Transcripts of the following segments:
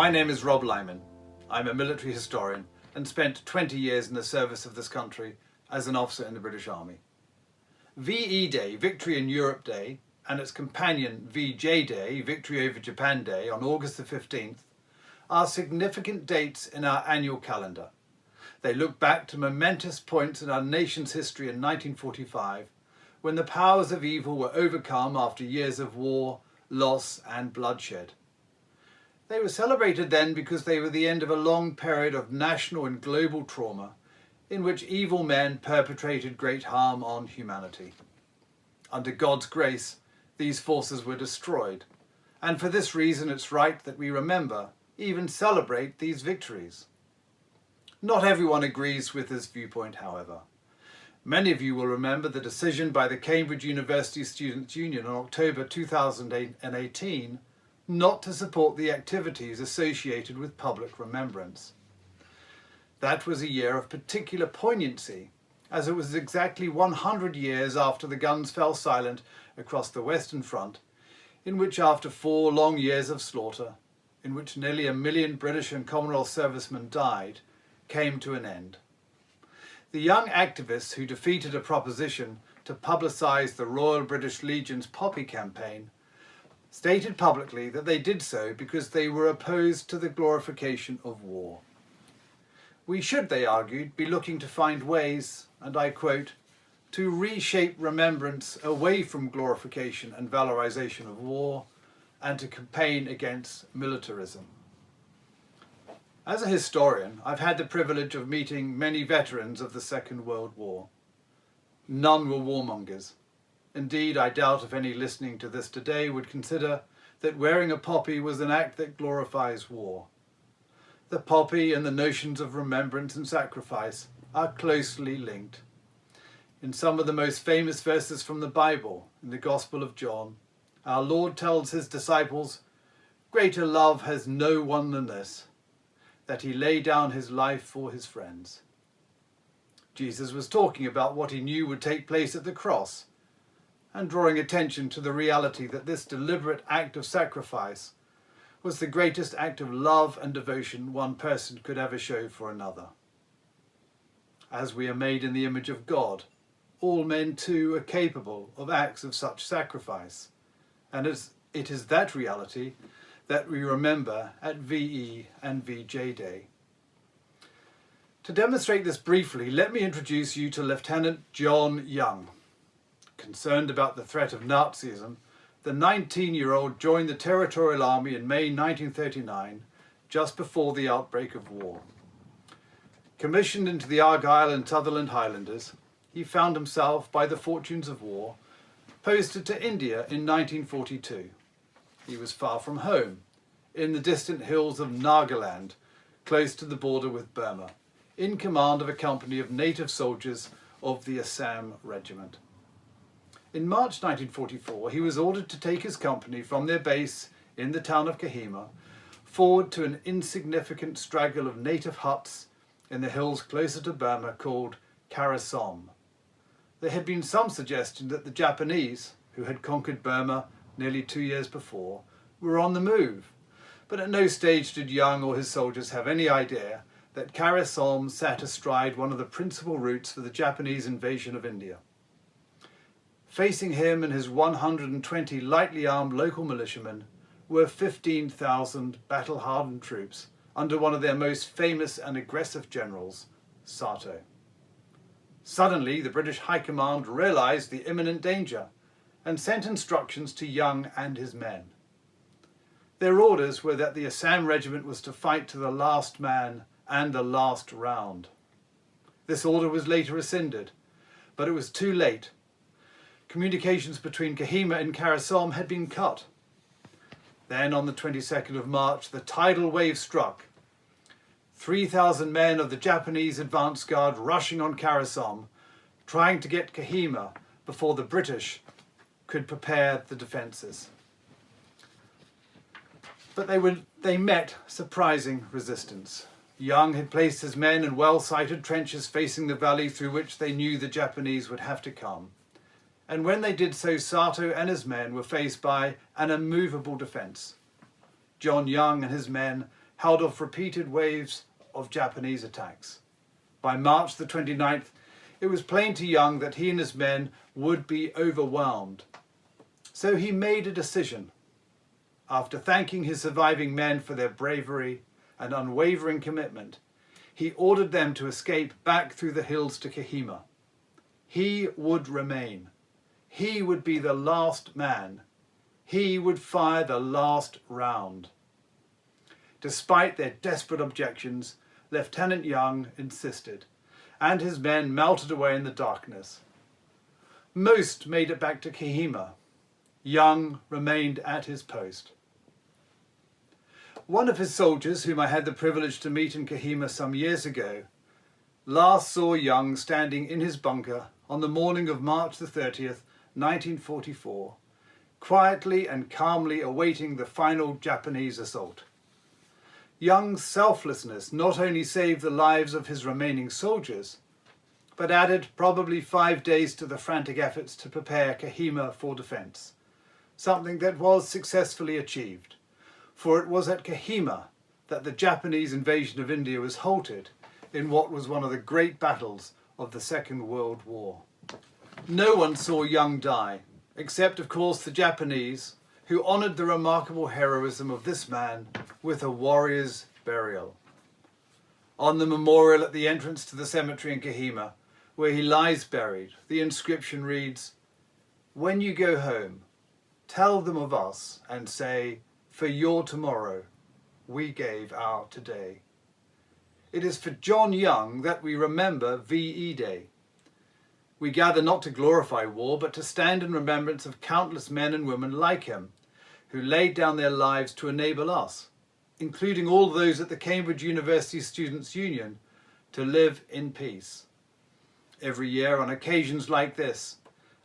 My name is Rob Lyman. I'm a military historian and spent 20 years in the service of this country as an officer in the British Army. VE Day, Victory in Europe Day, and its companion VJ Day, Victory over Japan Day, on August the 15th, are significant dates in our annual calendar. They look back to momentous points in our nation's history in 1945, when the powers of evil were overcome after years of war, loss and bloodshed. They were celebrated then because they were the end of a long period of national and global trauma in which evil men perpetrated great harm on humanity. Under God's grace, these forces were destroyed, and for this reason it's right that we remember, even celebrate these victories. Not everyone agrees with this viewpoint, however. Many of you will remember the decision by the Cambridge University Students' Union in October 2018 not to support the activities associated with public remembrance. That was a year of particular poignancy, as it was exactly 100 years after the guns fell silent across the Western Front, in which after 4 long years of slaughter, in which nearly 1 million British and Commonwealth servicemen died, came to an end. The young activists who defeated a proposition to publicise the Royal British Legion's Poppy campaign stated publicly that they did so because they were opposed to the glorification of war. We should, they argued, be looking to find ways, and I quote, to reshape remembrance away from glorification and valorization of war, and to campaign against militarism. As a historian, I've had the privilege of meeting many veterans of the Second World War. None were warmongers. Indeed, I doubt if any listening to this today would consider that wearing a poppy was an act that glorifies war. The poppy and the notions of remembrance and sacrifice are closely linked. In some of the most famous verses from the Bible, in the Gospel of John, our Lord tells his disciples, "Greater love has no one than this, that he lay down his life for his friends." Jesus was talking about what he knew would take place at the cross, and drawing attention to the reality that this deliberate act of sacrifice was the greatest act of love and devotion one person could ever show for another. As we are made in the image of God, all men too are capable of acts of such sacrifice, and it is that reality that we remember at VE and VJ Day. To demonstrate this briefly, let me introduce you to Lieutenant John Young. Concerned about the threat of Nazism, the 19-year-old joined the Territorial Army in May 1939, just before the outbreak of war. Commissioned into the Argyll and Sutherland Highlanders, he found himself, by the fortunes of war, posted to India in 1942. He was far from home, in the distant hills of Nagaland, close to the border with Burma, in command of a company of native soldiers of the Assam Regiment. In March 1944, he was ordered to take his company from their base in the town of Kohima forward to an insignificant straggle of native huts in the hills closer to Burma called Karasom. There had been some suggestion that the Japanese, who had conquered Burma nearly 2 years before, were on the move, but at no stage did Young or his soldiers have any idea that Karasom sat astride one of the principal routes for the Japanese invasion of India. Facing him and his 120 lightly armed local militiamen were 15,000 battle-hardened troops under one of their most famous and aggressive generals, Sato. Suddenly, the British High Command realised the imminent danger and sent instructions to Young and his men. Their orders were that the Assam Regiment was to fight to the last man and the last round. This order was later rescinded, but it was too late. Communications between Kohima and Karasom had been cut. Then, on the 22nd of March, the tidal wave struck. 3,000 men of the Japanese advance guard rushing on Karasom, trying to get Kohima before the British could prepare the defences. But they met surprising resistance. Young had placed his men in well-sighted trenches facing the valley through which they knew the Japanese would have to come. And when they did so, Sato and his men were faced by an immovable defence. John Young and his men held off repeated waves of Japanese attacks. By March the 29th, it was plain to Young that he and his men would be overwhelmed. So he made a decision. After thanking his surviving men for their bravery and unwavering commitment, he ordered them to escape back through the hills to Kohima. He would remain. He would be the last man. He would fire the last round. Despite their desperate objections, Lieutenant Young insisted, and his men melted away in the darkness. Most made it back to Kohima. Young remained at his post. One of his soldiers, whom I had the privilege to meet in Kohima some years ago, last saw Young standing in his bunker on the morning of March the 30th, 1944, quietly and calmly awaiting the final Japanese assault. Young's selflessness not only saved the lives of his remaining soldiers, but added probably 5 days to the frantic efforts to prepare Kohima for defence, something that was successfully achieved, for it was at Kohima that the Japanese invasion of India was halted in what was one of the great battles of the Second World War. No one saw Young die, except of course the Japanese, who honoured the remarkable heroism of this man with a warrior's burial. On the memorial at the entrance to the cemetery in Kohima, where he lies buried, the inscription reads, "When you go home, tell them of us and say, 'For your tomorrow, we gave our today.'" It is for John Young that we remember VE Day. We gather not to glorify war, but to stand in remembrance of countless men and women like him, who laid down their lives to enable us, including all those at the Cambridge University Students' Union, to live in peace. Every year, on occasions like this,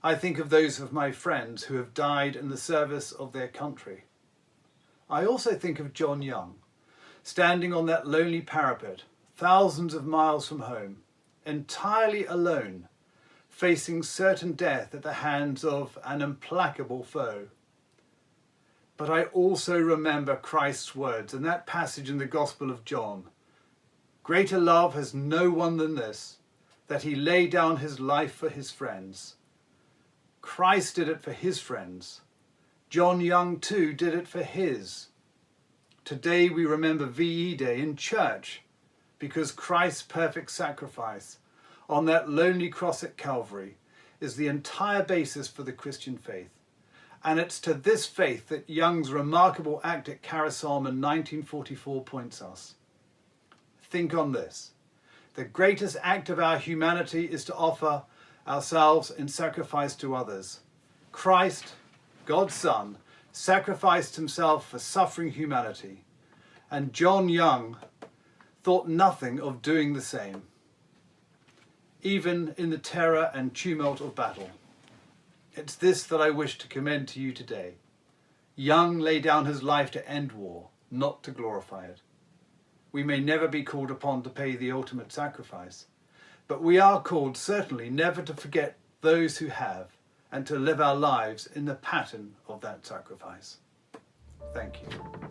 I think of those of my friends who have died in the service of their country. I also think of John Young, standing on that lonely parapet, thousands of miles from home, entirely alone, facing certain death at the hands of an implacable foe. But I also remember Christ's words in that passage in the Gospel of John. "Greater love has no one than this, that he lay down his life for his friends." Christ did it for his friends. John Young too did it for his. Today we remember VE Day in church because Christ's perfect sacrifice on that lonely cross at Calvary is the entire basis for the Christian faith. And it's to this faith that Young's remarkable act at Karasom in 1944 points us. Think on this. The greatest act of our humanity is to offer ourselves in sacrifice to others. Christ, God's Son, sacrificed himself for suffering humanity, and John Young thought nothing of doing the same, even in the terror and tumult of battle. It's this that I wish to commend to you today. Young laid down his life to end war, not to glorify it. We may never be called upon to pay the ultimate sacrifice, but we are called certainly never to forget those who have, and to live our lives in the pattern of that sacrifice. Thank you.